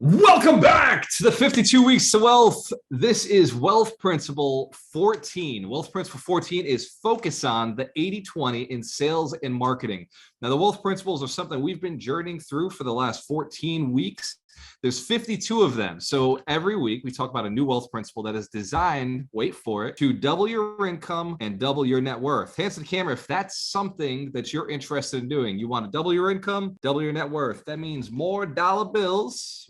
Welcome back to the 52 Weeks to Wealth. This is Wealth Principle 14. Wealth Principle 14 is focus on the 80-20 in sales and marketing. Now, the wealth principles are something we've been journeying through for the last 14 weeks. There's 52 of them. So every week we talk about a new wealth principle that is designed, wait for it, to double your income and double your net worth. Hands to the camera if that's something that you're interested in doing. You want to double your income, double your net worth. That means more dollar bills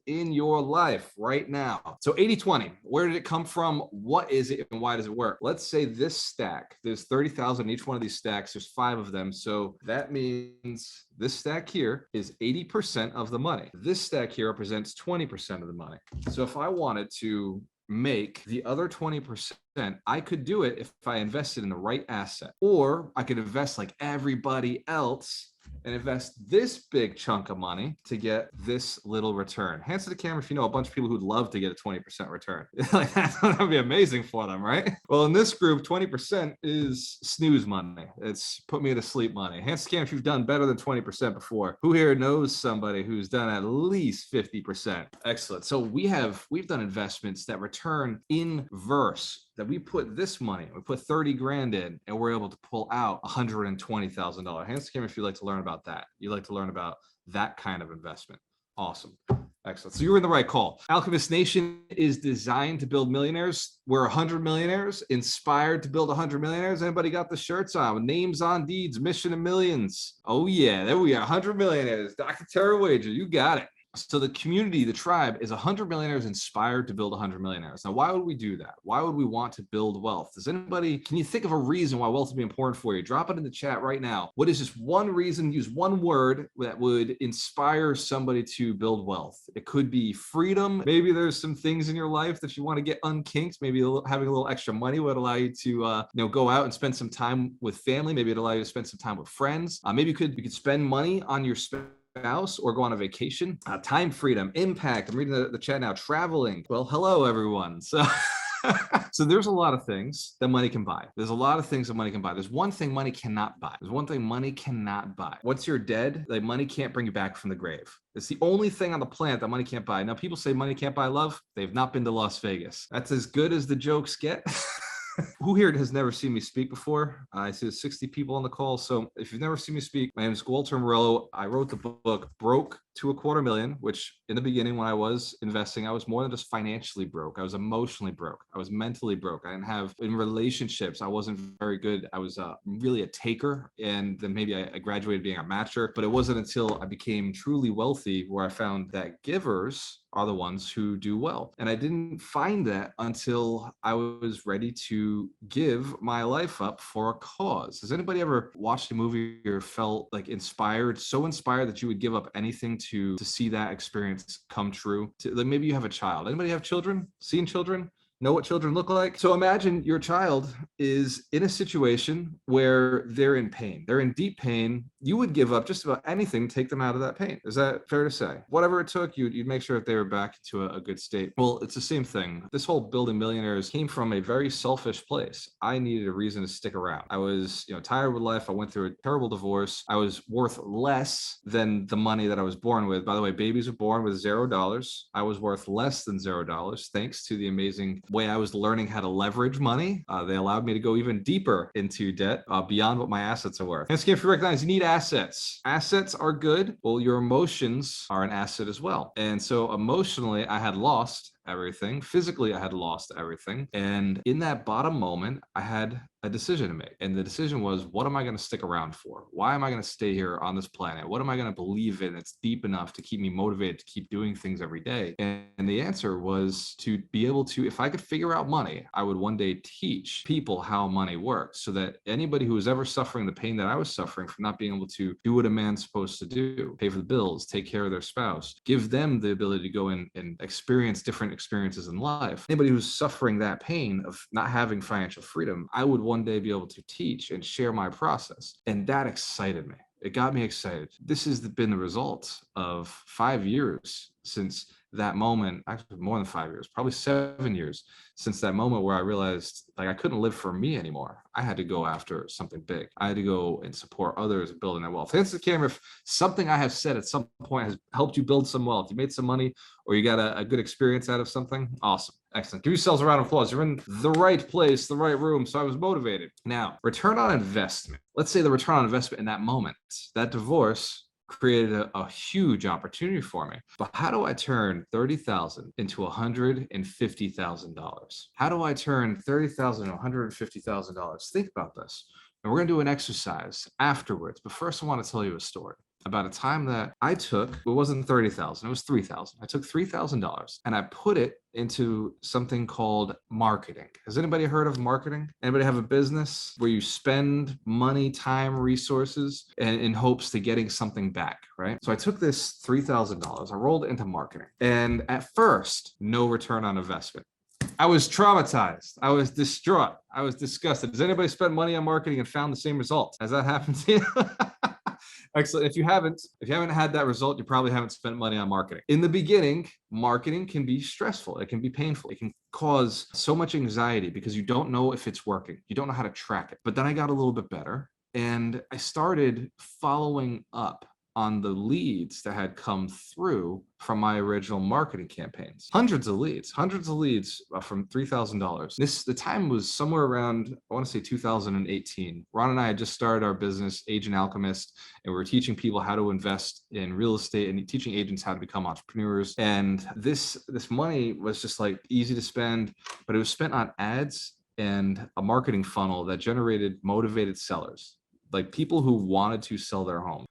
in your life right now. So 80-20, where did it come from? What is it and why does it work? Let's say this stack, there's 30,000 in each one of these stacks. There's 5 of them. So that means this stack here is 80% of the money. This stack here represents 20% of the money. So if I wanted to make the other 20%, I could do it if I invested in the right asset, or I could invest like everybody else and invest this big chunk of money to get this little return. Hands to the camera if you know a bunch of people who'd love to get a 20% return. Like that would be amazing for them, right? Well, in this group, 20% is snooze money. It's put me to sleep money. Hands to the camera if you've done better than 20% before. Who here knows somebody who's done at least 50%? Excellent. So we've done investments that return inverse, that we put this money, we put 30 grand in, and we're able to pull out $120,000. Hands to the camera if you'd like to learn about that. You'd like to learn about that kind of investment. Awesome. Excellent. So you're in the right call. Alchemist Nation is designed to build millionaires. We're 100 millionaires, inspired to build 100 millionaires. Anybody got the shirts on with names on deeds, mission of millions? Oh yeah, there we are, 100 millionaires. Dr. Terra Wager, you got it. So the community, the tribe, is 100 millionaires inspired to build 100 millionaires. Now, why would we do that? Why would we want to build wealth? Can you think of a reason why wealth would be important for you? Drop it in the chat right now. What is just one reason, use one word that would inspire somebody to build wealth? It could be freedom. Maybe there's some things in your life that you want to get unkinked. Maybe having a little extra money would allow you to go out and spend some time with family. Maybe it'd allow you to spend some time with friends. Maybe you could spend money on your spouse or go on a vacation. Time freedom, impact. I'm reading the chat now. Traveling. Well, hello everyone. So there's a lot of things that money can buy. There's a lot of things that money can buy. There's one thing money cannot buy. There's one thing money cannot buy. Once you're dead, like money can't bring you back from the grave. It's the only thing on the planet that money can't buy. Now people say money can't buy love. They've not been to Las Vegas. That's as good as the jokes get. Who here has never seen me speak before? I see 60 people on the call. So if you've never seen me speak, my name is Walter Morello. I wrote the book Broke to $250,000, which in the beginning when I was investing, I was more than just financially broke. I was emotionally broke. I was mentally broke. I didn't have, in relationships, I wasn't very good. I was really a taker. And then maybe I graduated being a matcher. But it wasn't until I became truly wealthy where I found that givers are the ones who do well. And I didn't find that until I was ready to give my life up for a cause. Has anybody ever watched a movie or felt like inspired, so inspired that you would give up anything to see that experience come true? Like maybe you have a child. Anybody have children? Seen children? Know what children look like? So imagine your child is in a situation where they're in pain. They're in deep pain. You would give up just about anything to take them out of that pain. Is that fair to say? Whatever it took, you'd make sure that they were back to a good state. Well, it's the same thing. This whole building millionaires came from a very selfish place. I needed a reason to stick around. I was, tired with life. I went through a terrible divorce. I was worth less than the money that I was born with. By the way, babies are born with $0. I was worth less than $0, thanks to the amazing way I was learning how to leverage money. They allowed me to go even deeper into debt beyond what my assets are worth. And if you recognize you need assets. Assets are good. Well, your emotions are an asset as well. And so emotionally, I had lost everything. Physically, I had lost everything. And in that bottom moment, I had a decision to make. And the decision was, what am I going to stick around for? Why am I going to stay here on this planet? What am I going to believe in that's deep enough to keep me motivated to keep doing things every day? And the answer was to be able to, if I could figure out money, I would one day teach people how money works, so that anybody who was ever suffering the pain that I was suffering from not being able to do what a man's supposed to do, pay for the bills, take care of their spouse, give them the ability to go in and experience different experiences in life. Anybody who's suffering that pain of not having financial freedom, I would one day be able to teach and share my process. And that excited me. It got me excited. This has been the result of 5 years since that moment, actually more than 5 years, probably 7 years since that moment where I realized like I couldn't live for me anymore. I had to go after something big. I had to go and support others building their wealth. Answer the camera if something I have said at some point has helped you build some wealth. You made some money or you got a good experience out of something. Awesome. Excellent. Give yourselves a round of applause. You're in the right place, the right room. So I was motivated. Now, return on investment. Let's say the return on investment in that moment, that divorce created a huge opportunity for me. But how do I turn 30,000 into $150,000? How do I turn 30,000 to $150,000? Think about this. And we're going to do an exercise afterwards. But first, I want to tell you a story about a time that I took, it wasn't 30,000, it was 3,000. I took $3,000 and I put it into something called marketing. Has anybody heard of marketing? Anybody have a business where you spend money, time, resources in hopes to getting something back, right? So I took this $3,000, I rolled it into marketing. And at first, no return on investment. I was traumatized. I was distraught. I was disgusted. Has anybody spent money on marketing and found the same results? Has that happened to you? Excellent. If you haven't had that result, you probably haven't spent money on marketing. In the beginning, marketing can be stressful. It can be painful. It can cause so much anxiety because you don't know if it's working. You don't know how to track it. But then I got a little bit better and I started following up on the leads that had come through from my original marketing campaigns. Hundreds of leads from $3,000. The time was somewhere around, I want to say 2018. Ron and I had just started our business, Agent Alchemist, and we were teaching people how to invest in real estate and teaching agents how to become entrepreneurs. And this money was just like easy to spend, but it was spent on ads and a marketing funnel that generated motivated sellers, like people who wanted to sell their home.